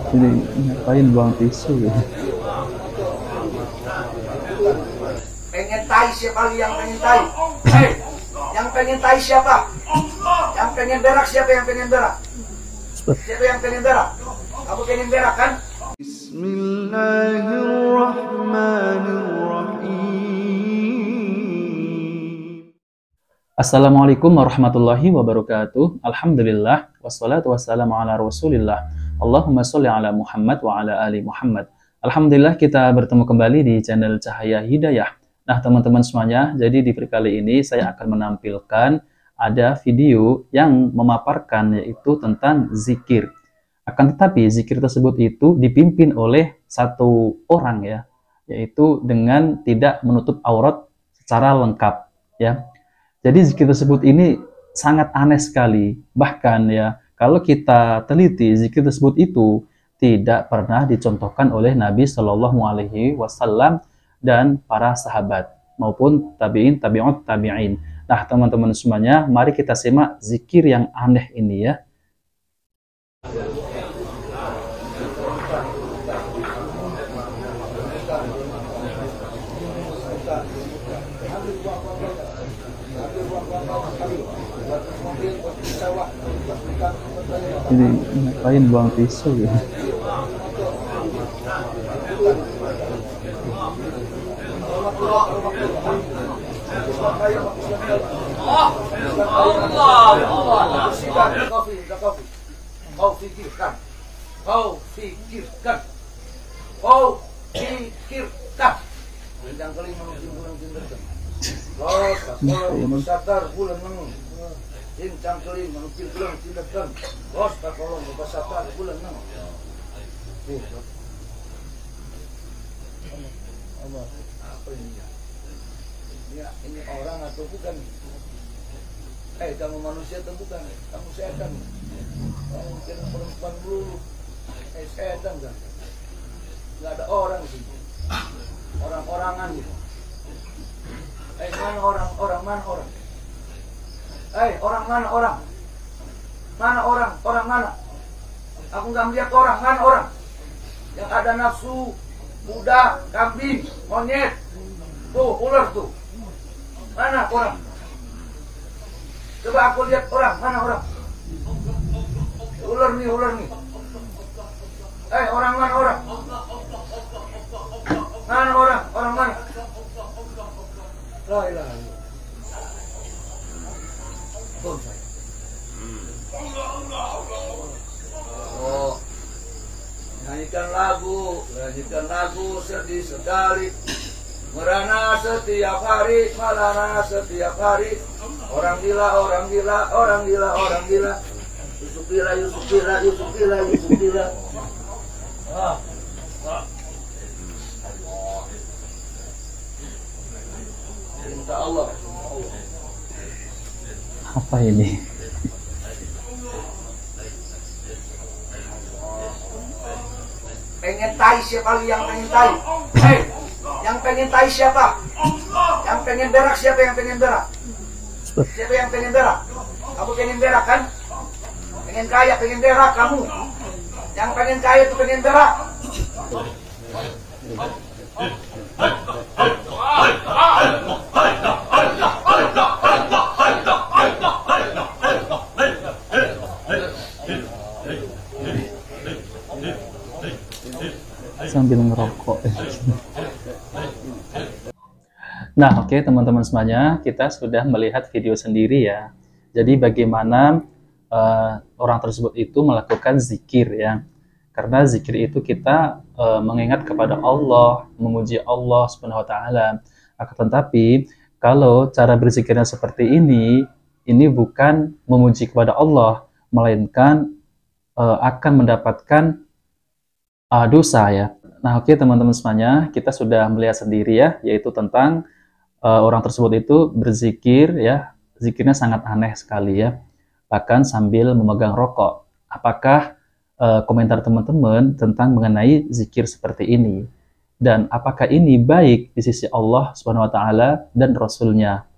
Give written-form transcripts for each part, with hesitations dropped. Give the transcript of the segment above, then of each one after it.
Jadi ngapain buang tisu ya? Pengen tai siapa lagi yang pengen tai? Hei, yang pengen tai siapa? Yang pengen berak siapa yang pengen berak? Siapa yang pengen berak? Kamu pengen berak kan? Bismillahirrahmanirrahim. Assalamualaikum warahmatullahi wabarakatuh. Alhamdulillah wassalatu wassalamu ala Rasulillah. Allahumma sholli ala Muhammad wa ala ali Muhammad. Alhamdulillah kita bertemu kembali di channel Cahaya Hidayah. Nah, teman-teman semuanya, jadi di video kali ini saya akan menampilkan ada video yang memaparkan yaitu tentang zikir. Akan tetapi zikir tersebut itu dipimpin oleh satu orang ya, yaitu dengan tidak menutup aurat secara lengkap ya. Jadi zikir tersebut ini sangat aneh sekali. Bahkan ya, kalau kita teliti zikir tersebut itu tidak pernah dicontohkan oleh Nabi Shallallahu Alaihi Wasallam dan para sahabat maupun tabiin, tabi'ut tabi'in. Nah, teman-teman semuanya, mari kita simak zikir yang aneh ini ya. Jadi ngapain buang tisu ya? Kau pikirkan. Yang kelima bulan tindakan. Kalau sadar bulan nang. Incang keling menukil bulan tindakan. Bos tak kalau sadar bulan nang. Apa ini ya? Ini orang atau bukan? Kamu manusia atau bukan? Kamu setan. Kamu mungkin perempuan dulu. Setan kan? Nggak ada orang sih. Orang-orangan gitu. Mana orang? Mana orang? Orang mana orang? Mana orang? Orang mana? Aku nggak melihat orang. Mana orang? Yang ada nafsu, kuda, kambing, monyet, tuh ular tuh. Mana orang? Coba aku lihat orang. Mana orang? Ular nih. Orang mana orang? Mana orang? Orang mana? La ilaha illallah. Oh, nyanyikan lagu sedih sekali. Merana setiap hari, malana setiap hari. Orang gila. Yusuf gila. Minta Allah. Apa ini? Pengen tai siapa lagi yang pengen tai? Hei, yang pengen tai siapa? Yang pengen berak siapa yang pengen berak? Siapa yang pengen berak? Kamu pengen berak kan? Pengen kaya, pengen berak kamu. Yang pengen kaya itu pengen berak. Sambil ngerokok. Nah, oke teman-teman semuanya, kita sudah melihat video sendiri ya. Jadi bagaimana orang tersebut itu melakukan zikir ya. Karena zikir itu kita mengingat kepada Allah, memuji Allah Subhanahu wa taala. Akan tetapi kalau cara berzikirnya seperti ini bukan memuji kepada Allah, melainkan akan mendapatkan dosa ya. Nah, oke teman-teman semuanya, kita sudah melihat sendiri ya, yaitu tentang orang tersebut itu berzikir ya, zikirnya sangat aneh sekali ya, bahkan sambil memegang rokok. Apakah komentar teman-teman tentang mengenai zikir seperti ini? Dan apakah ini baik di sisi Allah Subhanahu wa taala dan Rasulnya?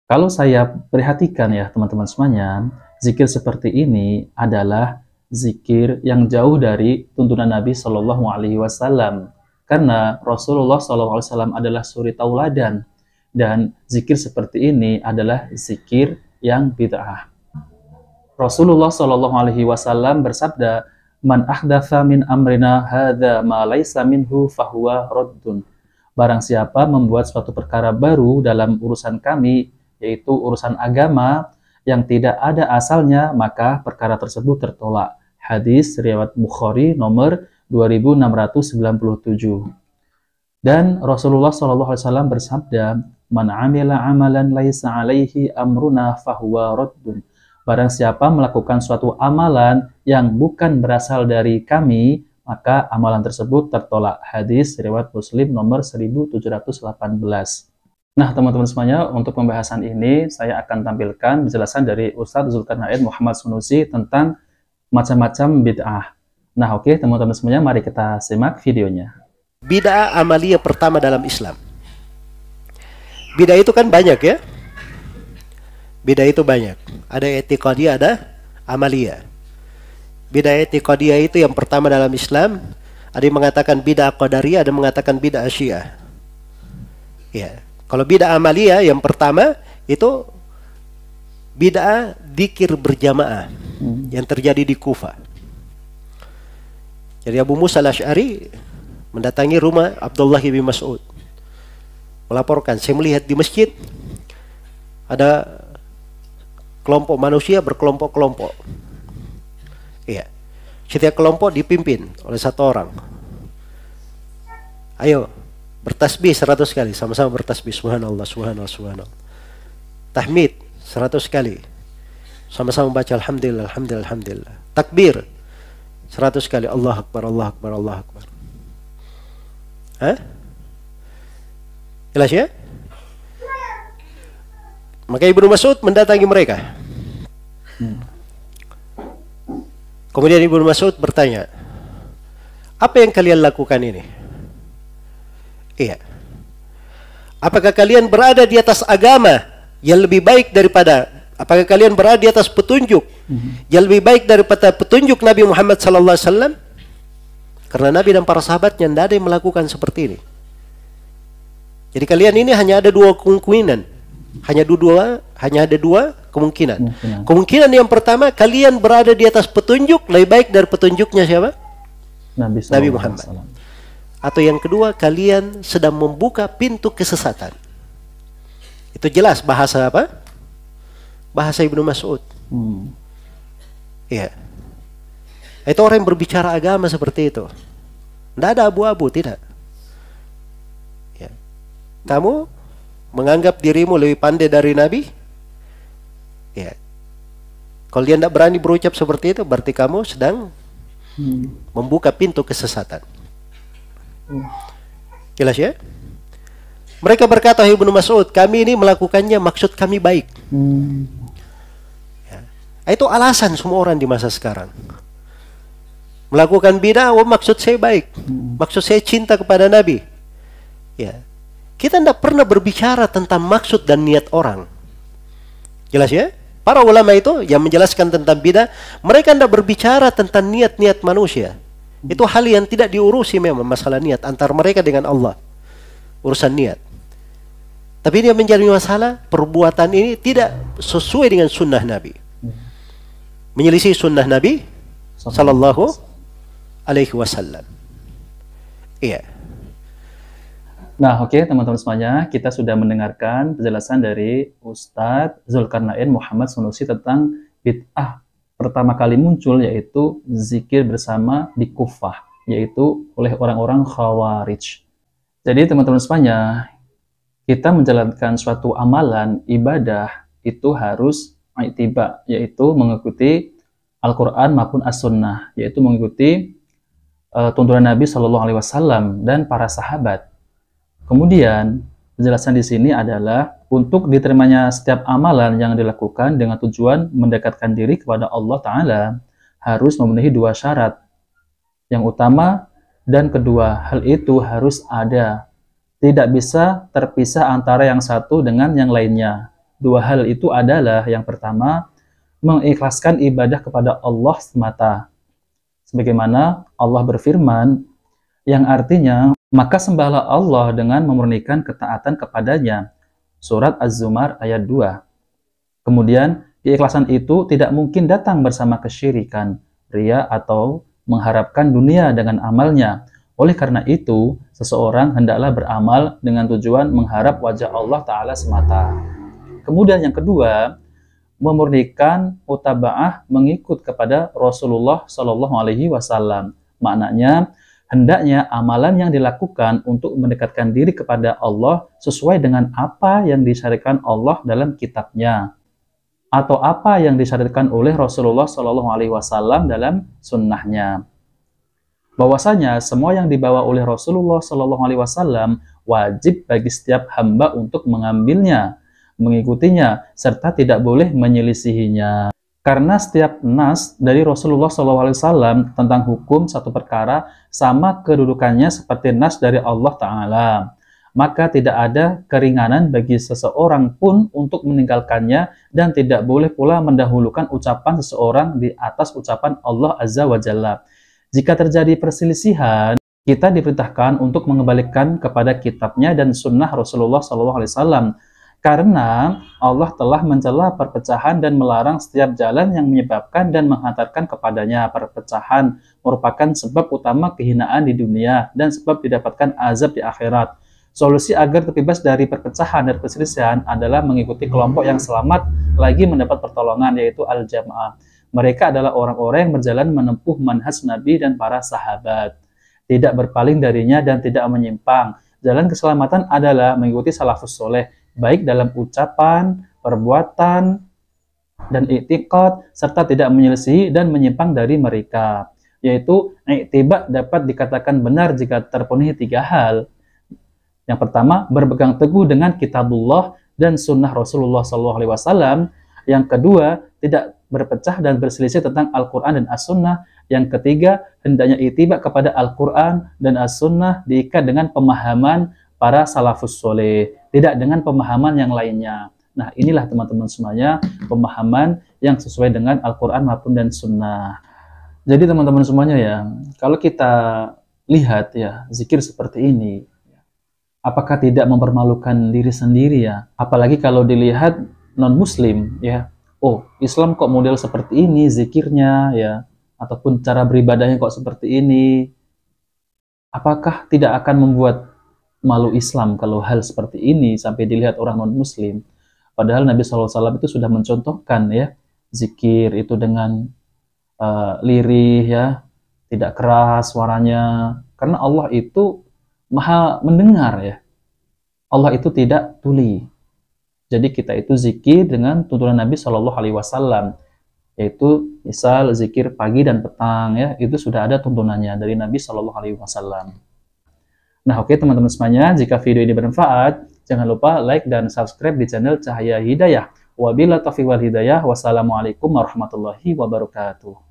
Kalau saya perhatikan ya teman-teman semuanya, zikir seperti ini adalah zikir yang jauh dari tuntunan Nabi Shallallahu Alaihi Wasallam. Karena Rasulullah Shallallahu Alaihi Wasallam adalah suri tauladan, dan zikir seperti ini adalah zikir yang bid'ah. Rasulullah Shallallahu Alaihi Wasallam bersabda, "Man ahdatsa min amrina hadza ma laisa minhu fahuwa raddun." Barang siapa membuat suatu perkara baru dalam urusan kami, yaitu urusan agama, yang tidak ada asalnya, maka perkara tersebut tertolak. Hadis riwayat Bukhari nomor 2697. Dan Rasulullah SAW bersabda, "Man amila amalan laisa alaihi amruna fahuwa raddun." Barang siapa melakukan suatu amalan yang bukan berasal dari kami, maka amalan tersebut tertolak. Hadis riwayat Muslim nomor 1718. Nah, teman-teman semuanya, untuk pembahasan ini saya akan tampilkan penjelasan dari Ustadz Zulkarnain Muhammad Sunusi tentang macam-macam bid'ah. Nah, oke, teman-teman semuanya, mari kita simak videonya. Bid'ah amaliyah pertama dalam Islam. Bid'ah itu kan banyak ya. Bid'ah itu banyak. Ada i'tiqadiyah, ada amaliyah. Bid'ah i'tiqadiyah itu yang pertama dalam Islam. Ada yang mengatakan bid'ah qadariyah, ada yang mengatakan bid'ah syiah. Ya. Kalau bid'ah amaliyah yang pertama itu bid'ah dzikir berjamaah yang terjadi di Kufah. Jadi Abu Musa al-Asy'ari mendatangi rumah Abdullah bin Mas'ud, melaporkan, saya melihat di masjid ada kelompok manusia berkelompok-kelompok. Iya. Setiap kelompok dipimpin oleh satu orang. Ayo, bertasbih 100 kali, sama-sama bertasbih, subhanallah, subhanallah, subhanallah. Tahmid 100 kali, sama-sama baca alhamdulillah, alhamdulillah, alhamdulillah. Takbir 100 kali, Allah Akbar, Allah Akbar, Allah Akbar. Hah? Jelas ya? Maka Ibnu Mas'ud mendatangi mereka. Kemudian Ibnu Mas'ud bertanya, apa yang kalian lakukan ini? Iya. Apakah kalian berada di atas agama yang lebih baik daripada, apakah kalian berada di atas petunjuk yang lebih baik daripada petunjuk Nabi Muhammad SAW? Karena Nabi dan para sahabatnya tidak ada yang melakukan seperti ini. Jadi kalian ini hanya ada dua kemungkinan. Hanya ada dua kemungkinan. Kemungkinan yang pertama, kalian berada di atas petunjuk lebih baik dari petunjuknya siapa? Nabi Muhammad. Atau yang kedua, kalian sedang membuka pintu kesesatan. Itu jelas bahasa apa? Bahasa Ibnu Mas'ud. Iya. Itu orang yang berbicara agama seperti itu. Tidak ada abu-abu, tidak. Ya. Kamu menganggap dirimu lebih pandai dari Nabi? Ya. Kalau dia tidak berani berucap seperti itu, berarti kamu sedang membuka pintu kesesatan. Jelas ya? Mereka berkata, Ibnu Mas'ud, kami ini melakukannya maksud kami baik. Ya. Itu alasan semua orang di masa sekarang. Melakukan bid'ah, maksud saya baik. Maksud saya cinta kepada Nabi. Ya. Kita tidak pernah berbicara tentang maksud dan niat orang. Jelas ya? Para ulama itu yang menjelaskan tentang bid'ah, mereka tidak berbicara tentang niat-niat manusia. Itu hal yang tidak diurusi memang, masalah niat antara mereka dengan Allah. Urusan niat. Tapi ini yang menjadi masalah, perbuatan ini tidak sesuai dengan sunnah Nabi. Menyelisih sunnah Nabi Sallallahu Alaihi Wasallam. Iya. Nah, oke, teman-teman semuanya, kita sudah mendengarkan penjelasan dari Ustadz Zulkarnain Muhammad Sunusi tentang bid'ah pertama kali muncul, yaitu zikir bersama di Kufah, yaitu oleh orang-orang Khawarij. Jadi, teman-teman semuanya, kita menjalankan suatu amalan ibadah itu harus i'tiba, yaitu mengikuti Al-Quran maupun As-Sunnah, yaitu mengikuti tuntunan Nabi Shallallahu Alaihi Wasallam dan para sahabat. Kemudian, penjelasan di sini adalah untuk diterimanya setiap amalan yang dilakukan dengan tujuan mendekatkan diri kepada Allah Ta'ala harus memenuhi dua syarat. Yang utama dan kedua, hal itu harus ada. Tidak bisa terpisah antara yang satu dengan yang lainnya. Dua hal itu adalah, yang pertama, mengikhlaskan ibadah kepada Allah semata. Sebagaimana Allah berfirman, yang artinya, maka sembahlah Allah dengan memurnikan ketaatan kepadanya. Surat Az-Zumar ayat 2. Kemudian, keikhlasan itu tidak mungkin datang bersama kesyirikan, riya atau mengharapkan dunia dengan amalnya. Oleh karena itu, seseorang hendaklah beramal dengan tujuan mengharap wajah Allah Ta'ala semata. Kemudian yang kedua, memurnikan mutaba'ah mengikut kepada Rasulullah Shallallahu Alaihi Wasallam. Maknanya, hendaknya amalan yang dilakukan untuk mendekatkan diri kepada Allah sesuai dengan apa yang disyariatkan Allah dalam kitabnya, atau apa yang disyariatkan oleh Rasulullah Shallallahu Alaihi Wasallam dalam sunnahnya. Bahwasanya semua yang dibawa oleh Rasulullah Shallallahu Alaihi Wasallam wajib bagi setiap hamba untuk mengambilnya, mengikutinya, serta tidak boleh menyelisihinya. Karena setiap nas dari Rasulullah SAW tentang hukum satu perkara sama kedudukannya seperti nas dari Allah Ta'ala. Maka tidak ada keringanan bagi seseorang pun untuk meninggalkannya dan tidak boleh pula mendahulukan ucapan seseorang di atas ucapan Allah Azza wa Jalla. Jika terjadi perselisihan, kita diperintahkan untuk mengembalikan kepada kitabnya dan sunnah Rasulullah SAW. Karena Allah telah mencela perpecahan dan melarang setiap jalan yang menyebabkan dan menghantarkan kepadanya. Perpecahan merupakan sebab utama kehinaan di dunia dan sebab didapatkan azab di akhirat. Solusi agar terbebas dari perpecahan dan perselisihan adalah mengikuti kelompok yang selamat lagi mendapat pertolongan, yaitu al-jamaah. Mereka adalah orang-orang yang berjalan menempuh manhaj Nabi dan para sahabat, tidak berpaling darinya dan tidak menyimpang. Jalan keselamatan adalah mengikuti salafus soleh, baik dalam ucapan, perbuatan, dan i'tiqad, serta tidak menyelisihi dan menyimpang dari mereka. Yaitu, i'tiba dapat dikatakan benar jika terpenuhi 3 hal. Yang pertama, berpegang teguh dengan kitabullah dan sunnah Rasulullah SAW. Yang kedua, tidak berpecah dan berselisih tentang Al-Quran dan As-Sunnah. Yang ketiga, hendaknya i'tiba kepada Al-Quran dan As-Sunnah diikat dengan pemahaman para salafus soleh, tidak dengan pemahaman yang lainnya. Nah, inilah teman-teman semuanya pemahaman yang sesuai dengan Al-Quran maupun dan Sunnah. Jadi teman-teman semuanya ya, kalau kita lihat ya zikir seperti ini, apakah tidak mempermalukan diri sendiri ya? Apalagi kalau dilihat non-Muslim ya, oh Islam kok model seperti ini zikirnya ya, ataupun cara beribadahnya kok seperti ini. Apakah tidak akan membuat malu Islam kalau hal seperti ini sampai dilihat orang non-Muslim? Padahal Nabi SAW itu sudah mencontohkan ya, zikir itu dengan lirih ya, tidak keras suaranya, karena Allah itu maha mendengar ya. Allah itu tidak tuli. Jadi kita itu zikir dengan tuntunan Nabi SAW, yaitu misal zikir pagi dan petang ya, itu sudah ada tuntunannya dari Nabi SAW. Nah, oke teman-teman semuanya, jika video ini bermanfaat, jangan lupa like dan subscribe di channel Cahaya Hidayah. Wabillahi taufiq wal hidayah. Wassalamualaikum warahmatullahi wabarakatuh.